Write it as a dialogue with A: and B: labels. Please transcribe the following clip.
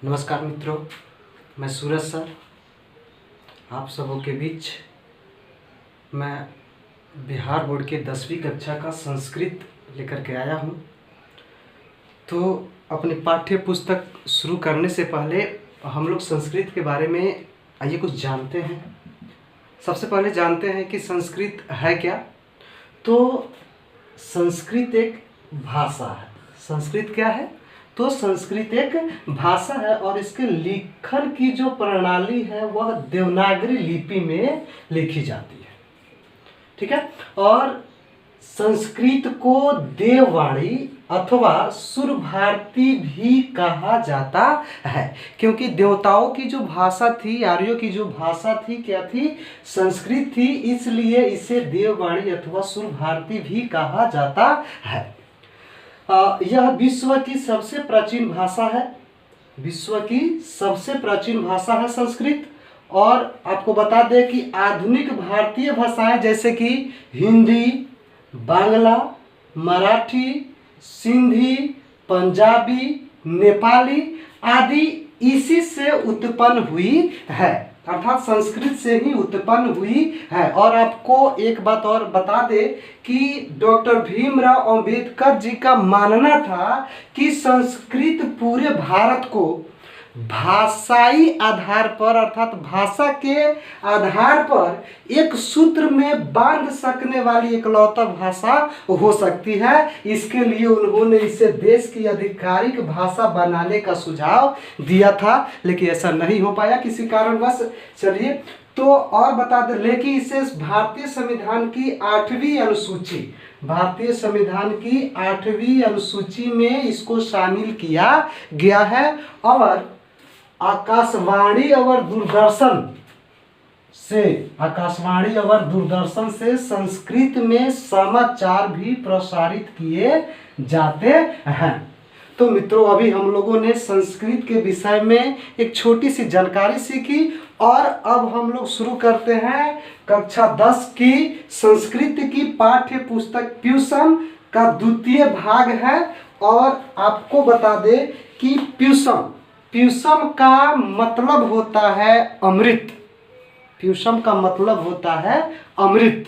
A: नमस्कार मित्रों, मैं सूरज सर आप सबों के बीच मैं बिहार बोर्ड के 10वीं कक्षा का संस्कृत लेकर के आया हूँ। तो अपनी पाठ्य पुस्तक शुरू करने से पहले हम लोग संस्कृत के बारे में आइए कुछ जानते हैं। सबसे पहले जानते हैं कि संस्कृत है क्या। तो संस्कृत एक भाषा है। संस्कृत क्या है? तो संस्कृत एक भाषा है और इसके लिखन की जो प्रणाली है वह देवनागरी लिपि में लिखी जाती है। ठीक है। और संस्कृत को देववाणी अथवा सुर भारती भी कहा जाता है, क्योंकि देवताओं की जो भाषा थी, आर्यों की जो भाषा थी, क्या थी? संस्कृत थी, इसलिए इसे देववाणी अथवा सुर भारती भी कहा जाता है। यह विश्व की सबसे प्राचीन भाषा है। विश्व की सबसे प्राचीन भाषा है संस्कृत। और आपको बता दें कि आधुनिक भारतीय भाषाएं जैसे कि हिंदी, बांग्ला, मराठी, सिंधी, पंजाबी, नेपाली आदि इसी से उत्पन्न हुई है, अर्थात संस्कृत से ही उत्पन्न हुई है। और आपको एक बात और बता दे कि डॉक्टर भीमराव अंबेडकर जी का मानना था कि संस्कृत पूरे भारत को भाषाई आधार पर, अर्थात भाषा के आधार पर एक सूत्र में बांध सकने वाली एकलौता भाषा हो सकती है। इसके लिए उन्होंने इसे देश की आधिकारिक भाषा बनाने का सुझाव दिया था, लेकिन ऐसा नहीं हो पाया किसी कारणवश। चलिए तो और बता दें, लेकिन इसे भारतीय संविधान की 8वीं अनुसूची, भारतीय संविधान की 8वीं अनुसूची में इसको शामिल किया गया है। और आकाशवाणी और दूरदर्शन से संस्कृत में समाचार भी प्रसारित किए जाते हैं। तो मित्रों, अभी हम लोगों ने संस्कृत के विषय में एक छोटी सी जानकारी सीखी और अब हम लोग शुरू करते हैं कक्षा 10 की संस्कृत की पाठ्य पुस्तक ट्यूशन का द्वितीय भाग है। और आपको बता दें कि ट्यूशन का मतलब होता है अमृत। ट्यूशन का मतलब होता है अमृत।